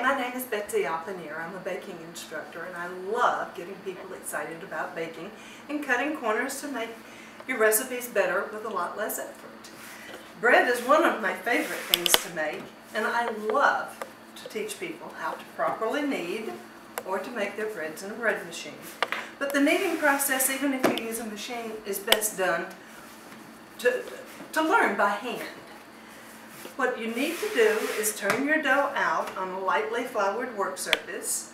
my name is Betsy Oppenneer. I'm a baking instructor, and I love getting people excited about baking and cutting corners to make your recipes better with a lot less effort. Bread is one of my favorite things to make, and I love to teach people how to properly knead or to make their breads in a bread machine. But the kneading process, even if you use a machine, is best done to learn by hand. What you need to do is turn your dough out on a lightly floured work surface.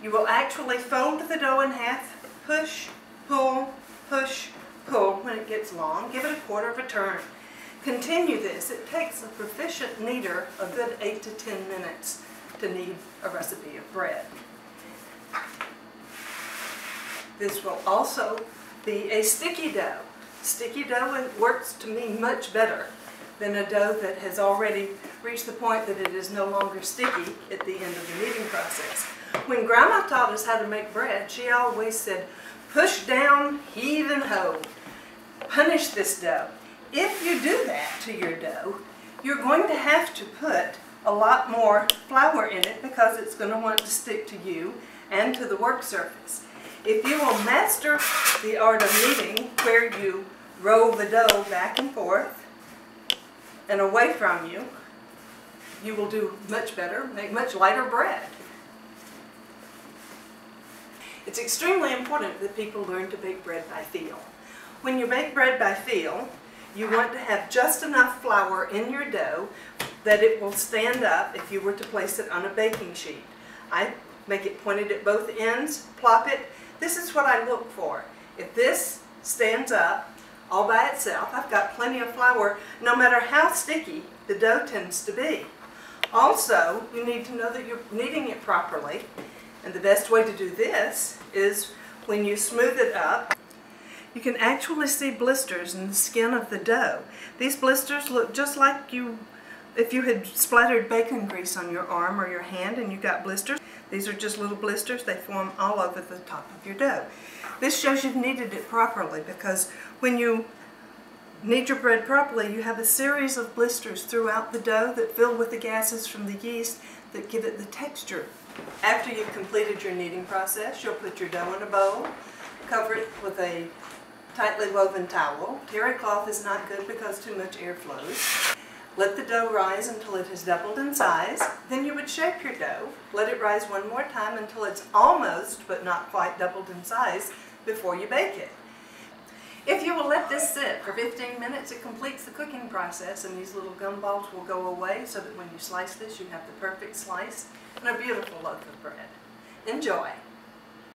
You will actually fold the dough in half, push, pull, push, pull. When it gets long, give it a quarter of a turn. Continue this. It takes a proficient kneader a good 8 to 10 minutes to knead a recipe of bread. This will also be a sticky dough. Sticky dough works to me much better than a dough that has already reached the point that it is no longer sticky at the end of the kneading process. When Grandma taught us how to make bread, she always said, push down, heave and hoe. Punish this dough. If you do that to your dough, you're going to have to put a lot more flour in it because it's going to want to stick to you and to the work surface. If you will master the art of kneading, where you roll the dough back and forth and away from you, you will do much better, make much lighter bread. It's extremely important that people learn to bake bread by feel. When you bake bread by feel, you want to have just enough flour in your dough that it will stand up if you were to place it on a baking sheet. I make it pointed at both ends, plop it. This is what I look for. If this stands up all by itself, I've got plenty of flour, no matter how sticky the dough tends to be. Also, you need to know that you're kneading it properly, and the best way to do this is when you smooth it up. You can actually see blisters in the skin of the dough. These blisters look just like if you had splattered bacon grease on your arm or your hand and you got blisters. These are just little blisters. They form all over the top of your dough. This shows you've kneaded it properly, because when you knead your bread properly, you have a series of blisters throughout the dough that fill with the gases from the yeast that give it the texture. After you've completed your kneading process, you'll put your dough in a bowl, cover it with a tightly woven towel. Terry cloth is not good because too much air flows. Let the dough rise until it has doubled in size. Then you would shape your dough. Let it rise one more time until it's almost but not quite doubled in size before you bake it. If you will let this sit for 15 minutes, it completes the cooking process, and these little gumballs will go away so that when you slice this, you have the perfect slice and a beautiful loaf of bread. Enjoy!